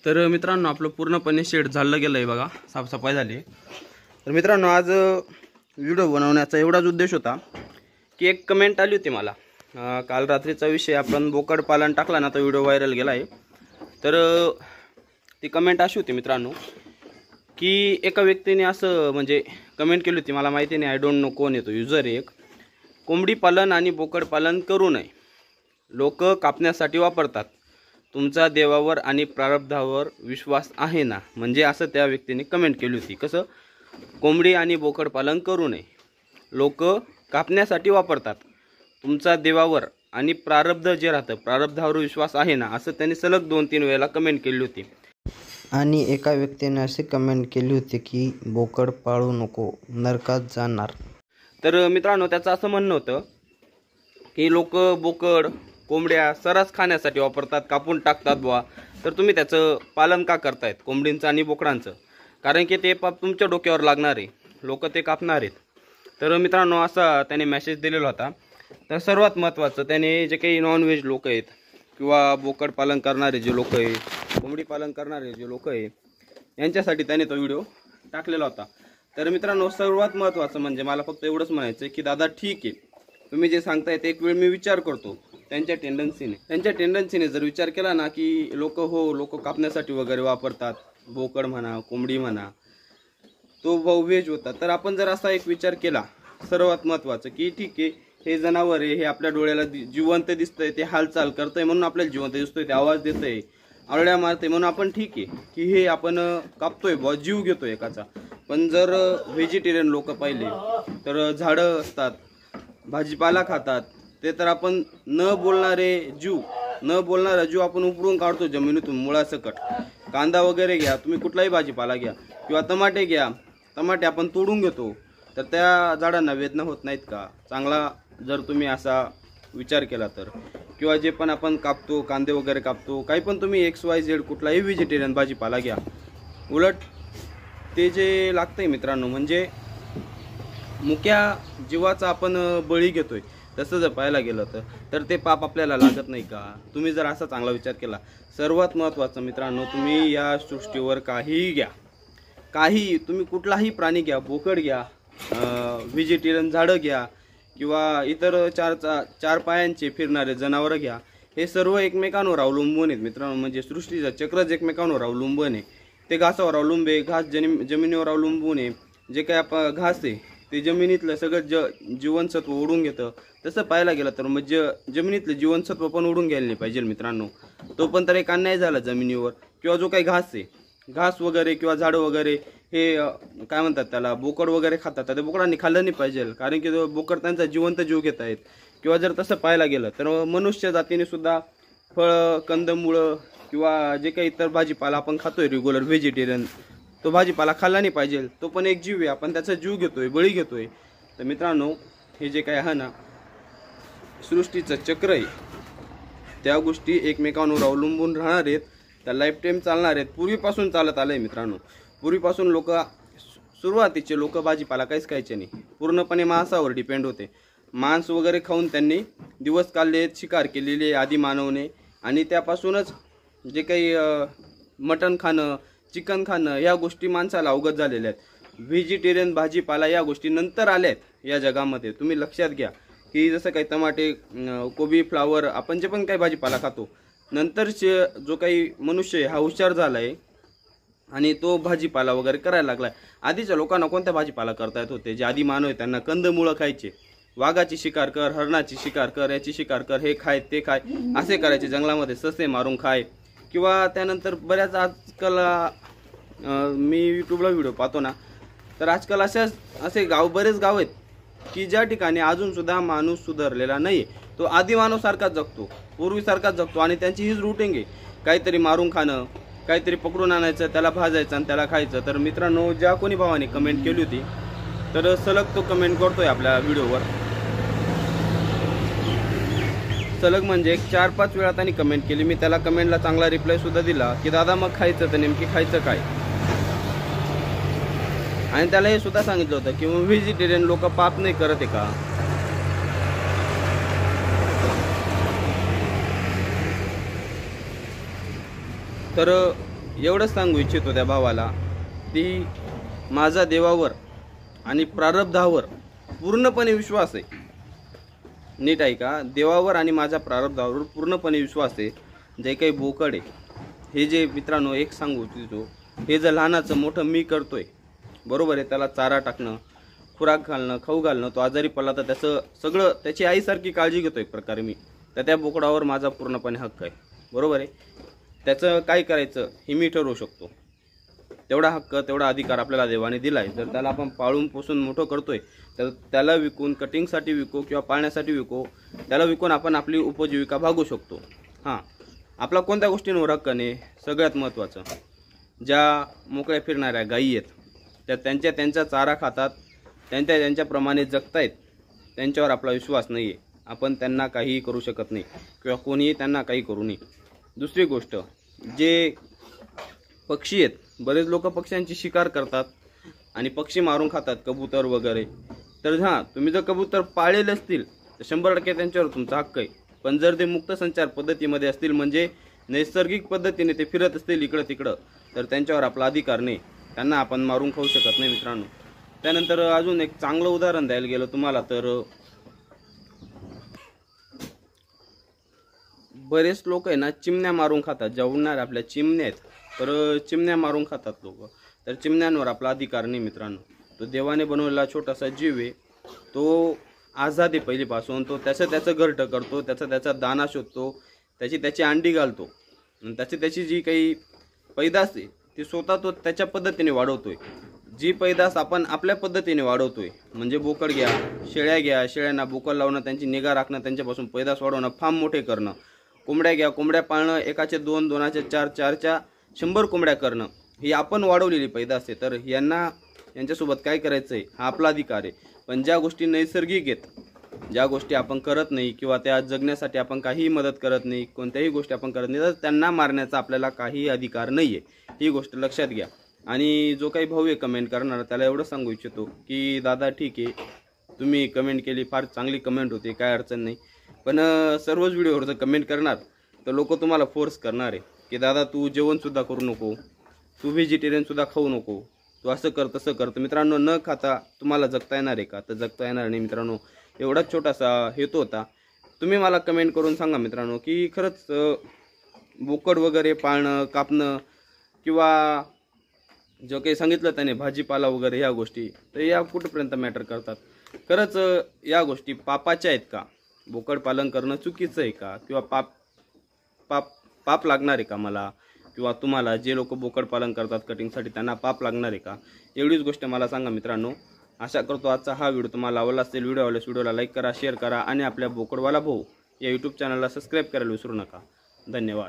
तर मित्रांनो आपलं पूर्णपणे शेड झालं गेलं आहे बघा, साफसफाई झाली। तर मित्रांनो आज व्हिडिओ बनवण्याचा एवढाच उद्देश होता की एक कमेंट आली होती मला, काल रात्रीचा विषय आपण बोकड पालन टाकला ना, तो व्हिडिओ व्हायरल गेला आहे। तर ती कमेंट अशी होती मित्रांनो की एका व्यक्तीने असं म्हणजे कमेंट केली होती, मला माहिती नाही, आय डोंट नो कोण येतो यूजर एक, कोंबडी पालन आणि बोकड पालन करू नये, लोक कापण्यासाठी वापरतात, तुमचा देवावर आणि प्रारब्धावर विश्वास आहे ना, म्हणजे असं त्या व्यक्तीने कमेंट केली होती। कसं कोंबडी आणि बोकड पालन करू नये, लोक कापण्यासाठी वापरतात, तुमचा देवावर आणि प्रारब्ध जे राहतं प्रारब्धावर विश्वास आहे ना, असं त्यांनी सलग 2-3 वेळेला कमेंट केली होती। आणि एका व्यक्तीने असे कमेंट केली होती की बोकड पाळू नको, नरकात जाणार। तर मित्रांनो त्याचं असं म्हणणं होतं की लोक बोकड कोंबड्या सरस खाण्यासाठी वापरतात, कापून टाकतात बुवा, तर तुम्ही त्याचं पालन का करतायत कोंबडींचं आणि बोकडांचं, कारण की ते पाप तुमच्या डोक्यावर लागणार आहे, लोक ते कापणार आहेत। तर मित्रांनो असा त्याने मेसेज दिलेला होता। तर सर्वात महत्त्वाचं त्याने जे काही नॉनव्हेज लोक आहेत किंवा बोकड पालन करणारे जे लोक आहे, कोंबडी पालन करणारे जे लोक आहे, यांच्यासाठी त्याने तो व्हिडिओ टाकलेला होता। तर मित्रांनो सर्वात महत्त्वाचं म्हणजे मला फक्त एवढंच म्हणायचं आहे की दादा ठीक आहे, तुम्ही जे सांगताय ते एक वेळ मी विचार करतो, त्यांच्या टेंडन्सीने जर विचार केला ना की लोक कापण्यासाठी वगैरे वापरतात, बोकड म्हणा कोंबडी म्हणा, तो व्हेज होता, तर आपण जर असा एक विचार केला सर्वात महत्त्वाचं की ठीक आहे हे जनावर आहे, हे आपल्या डोळ्याला जिवंत दिसतंय, ते हालचाल करतंय म्हणून आपल्याला जिवंत दिसतोय, ते आवाज देतंय, आरड्या मारते म्हणून आपण ठीक आहे की हे आपण कापतोय बुवा, जीव घेतोय एकाचा। पण जर व्हेजिटेरियन लोक पाहिले तर झाडं असतात, भाजीपाला खातात, ते तर आपण न बोलणारा जीव आपण उपडून काढतो जमिनीतून मुळासकट। कांदा वगैरे घ्या, तुम्ही कुठलाही भाजीपाला घ्या किंवा टमाटे घ्या, टमाटे आपण तोडून घेतो, तर त्या झाडांना वेदना होत नाहीत का? चांगला जर तुम्ही असा विचार केला तर, किंवा जे पण आपण कापतो कांदे वगैरे कापतो, काही पण तुम्ही XYZ कुठलाही व्हेजिटेरियन भाजीपाला घ्या, उलट ते जे लागतंय मित्रांनो म्हणजे मुक्या जीवाचा आपण बळी घेतोय, तसं जर पाहायला गेलं तर ते पाप आपल्याला लागत नाही का? तुम्ही जर असा चांगला विचार केला। सर्वात महत्त्वाचं मित्रांनो, तुम्ही या सृष्टीवर काहीही घ्या, काही तुम्ही कुठलाही प्राणी घ्या, बोकड घ्या, व्हेजिटेरियन झाडं घ्या किंवा इतर चार पायांचे फिरणारे जनावरं घ्या, हे सर्व एकमेकांवर अवलंबून आहेत मित्रांनो, म्हणजे सृष्टीचं चक्रच एकमेकांवर अवलंबून आहे। ते घासावर अवलंबून आहे, घास जमिनीवर अवलंबून आहे, जे काही घास आहे ते जमिनीतलं सगळं जीवनसत्व ओढून घेतं। तसं पाहायला गेलं तर मग जमिनीतलं जीवनसत्व पण ओढून घ्यायला नाही पाहिजे मित्रांनो, तो पण तर एक अन्याय झाला जमिनीवर। किंवा जो काही घास आहे, घास वगैरे किंवा झाडं वगैरे हे काय म्हणतात त्याला, बोकड वगैरे खातात, त्या बोकडांनी खाल्लं नाही पाहिजे, कारण की बोकड त्यांचा जिवंत जीव घेत आहेत। किंवा जर तसं पाहायला गेलं तर मनुष्य जातीने सुद्धा फळं कंदमुळं किंवा जे काही इतर भाजीपाला आपण खातोय रेग्युलर व्हेजिटेरियन, तो भाजीपाला खाल्ला नाही पाहिजे, तो पण एक जीव आहे, आपण त्याचा जीव घेतोय, बळी घेतोय। तर मित्रांनो हे जे काही आहे ना सृष्टीचं चक्र आहे, त्या गोष्टी एकमेकांवर अवलंबून राहणार आहेत, त्या लाईफ टाईम चालणार आहेत, पूर्वीपासून चालत आलं आहे मित्रांनो। पूर्वीपासून सुरुवातीचे लोक भाजीपाला काहीच खायचे नाही, पूर्णपणे मांसावर डिपेंड होते, मांस वगैरे खाऊन त्यांनी दिवस काढले, शिकार केलेली आदी मानवने, आणि त्यापासूनच जे काही मटण खाणं चिकन खाणं या गोष्टी माणसाला अवगत झालेल्या आहेत। व्हेजिटेरियन भाजीपाला या गोष्टी नंतर आल्या आहेत या जगामध्ये, तुम्ही लक्षात घ्या की जसं काही टमाटे कोबी फ्लावर आपण जे पण काही भाजीपाला खातो, नंतरचे जो काही मनुष्य हा हुशार झाला आहे आणि तो भाजीपाला वगैरे करायला लागला आहे। आधीच्या लोकांना कोणत्या भाजीपाला करता येत होते, जे आधी मानव आहे त्यांना कंदमुळं खायचे, वाघाची शिकार कर, हरणाची शिकार कर, याची शिकार कर, हे खाय ते खाय असे करायचे, जंगलामध्ये ससे मारून खाय। किंवा त्यानंतर बऱ्याच आजकाल मी यूट्यूबला व्हिडिओ पाहतो ना, तर आजकाल असे बरेच गाव आहेत की ज्या ठिकाणी अजूनसुद्धा माणूस सुधारलेला नाही, तो आधी मानवसारखाच जगतो, पूर्वीसारखाच जगतो, आणि त्यांची हीच रूटिंग आहे, काहीतरी मारून खाणं, काहीतरी पकडून आणायचं, त्याला भाजायचं आणि त्याला खायचं। तर मित्रांनो ज्या कोणी भावाने कमेंट केली होती, तर सलग तो कमेंट करतोय आपल्या व्हिडिओवर, सलग म्हणजे 4-5 वेळा त्यांनी कमेंट केली, मी त्याला कमेंटला चांगला रिप्लाय सुद्धा दिला की दादा मग खायचं तर नेमकी खायचं काय, आणि त्याला हे सुद्धा सांगितलं होतं की व्हेजिटेरियन लोक पाप नाही करत आहे का। तर एवढंच सांगू इच्छितो त्या भावाला की माझा देवावर आणि प्रारब्धावर पूर्णपणे विश्वास आहे. नीट ऐका, देवावर आणि माझ्या प्रारब्धावर पूर्णपणे विश्वास आहे. जे काही बोकड आहे हे जे मित्रांनो एक सांगू इच्छितो, हे जर लहानाचं मोठं मी करतोय बरोबर आहे, त्याला चारा टाकणं, खुराक घालणं, खाऊ घालणं, तो आजारी पडला तर त्याचं सगळं त्याची आईसारखी काळजी घेतो एक प्रकारे मी, तर त्या बोकडावर माझा पूर्णपणे हक्क आहे. बरोबर आहे. त्याचं काय करायचं हे मी ठरवू शकतो. तेवढा हक्क तेवढा अधिकार आपल्याला देवाने दिला आहे. जर त्याला आपण पाळून पोसून मोठं करतोय तर त्याला विकून कटिंगसाठी विकू किंवा पाळण्यासाठी विकू, त्याला विकून आपण आपली उपजीविका भागू शकतो. हां, आपला कोणत्या गोष्टींवर हक्क नाही. सगळ्यात महत्त्वाचं, ज्या मोकळ्या फिरणाऱ्या गायी आहेत त्या त्यांच्या चारा खातात, त्यांच्याप्रमाणे जगतायत, त्यांच्यावर आपला विश्वास नाही आहे. आपण त्यांना काहीही करू शकत नाही किंवा कोणीही त्यांना काही करू नये. दुसरी गोष्ट, जे पक्षी आहेत, बरेच लोक पक्ष्यांची शिकार करतात आणि पक्षी मारून खातात, कबूतर वगैरे. तर हां, तुम्ही जर कबूतर पाळलेले असतील तर 100% त्यांच्यावर तुमचा हक्क आहे. पण जर ते मुक्त संचार पद्धतीमध्ये असतील, म्हणजे नैसर्गिक पद्धतीने ते फिरत असतील इकडं तिकडं, तर त्यांच्यावर आपला अधिकार नाही. त्यांना आपण मारून खाऊ शकत नाही मित्रांनो. त्यानंतर अजून एक चांगलं उदाहरण द्यायला गेलं तुम्हाला तर बरेच लोक आहे ना चिमण्या मारून खातात. ज्या उडणाऱ्या आपल्या चिमण्या आहेत तर चिमण्या मारून खातात लोक. तर चिमण्यांवर आपला अधिकार नाही मित्रांनो. तो देवाने बनवलेला छोटासा जीव आहे, तो आझाद आहे पहिलीपासून. तो त्याचं घरटं करतो, त्याचा दाना शोधतो, त्याची अंडी घालतो आणि त्याची जी काही पैदास आहे ती स्वतः तो त्याच्या पद्धतीने वाढवतोय. जी पैदास आपण आपल्या पद्धतीने वाढवतोय, म्हणजे बोकड घ्या, शेळ्या घ्या, शेळ्यांना बोकड लावणं, त्यांची निगा राखणं, त्यांच्यापासून पैदास वाढवणं, फार्म मोठे करणं. कोंबड्या घ्या, कोंबड्या पाळणं, एकाचे 2, 2चे 4, 4च्या 100 कोंबड्या करणं, ही आपण वाढवलेली पैदास आहे. तर यांच्यासोबत काय करायचं आहे हा आपला अधिकार आहे. पण ज्या गोष्टी नैसर्गिक आहेत, ज्या गोष्टी आपण करत नाही किंवा त्या जगण्यासाठी आपण काहीही मदत करत नाही, कोणत्याही गोष्टी आपण करत नाही, तर त्यांना मारण्याचा आपल्याला काहीही अधिकार नाही आहे. ही गोष्ट लक्षात घ्या. आणि जो काही भाऊ आहे कमेंट करणार, त्याला एवढं सांगू इच्छितो की दादा ठीक आहे, तुम्ही कमेंट केली, फार चांगली कमेंट होती, काय अडचण नाही. पण सर्वच व्हिडिओवर जर कमेंट करणार तर लोक तुम्हाला फोर्स करणार आहे की दादा तू जेवणसुद्धा करू नको, तू व्हेजिटेरियनसुद्धा खाऊ नको, तू असं कर तसं कर. तर मित्रांनो, न खाता तुम्हाला जगता येणार आहे का? तर जगता येणार नाही मित्रांनो. एवढाच छोटासा हेतू होता. तुम्ही मला कमेंट करून सांगा मित्रांनो की खरंच बोकड वगैरे पाळणं, कापणं किंवा जो काही सांगितलं त्याने भाजीपाला वगैरे ह्या गोष्टी, तर या कुठपर्यंत मॅटर करतात? खरंच या गोष्टी पापाच्या आहेत का? बोकड पालन करणं चुकीचं आहे का? किंवा पाप लागणार आहे का मला किंवा तुम्हाला? जे लोक बोकड पालन करतात कटिंगसाठी त्यांना पाप लागणार आहे का? एवढीच गोष्ट मला सांगा मित्रांनो. आशा करतो आजचा हा व्हिडिओ तुम्हाला आवडला असेल. व्हिडिओला लाईक करा, शेअर करा आणि आपल्या बोकडवाला भाऊ या यूट्यूब चॅनलला सबस्क्राईब करायला विसरू नका. धन्यवाद.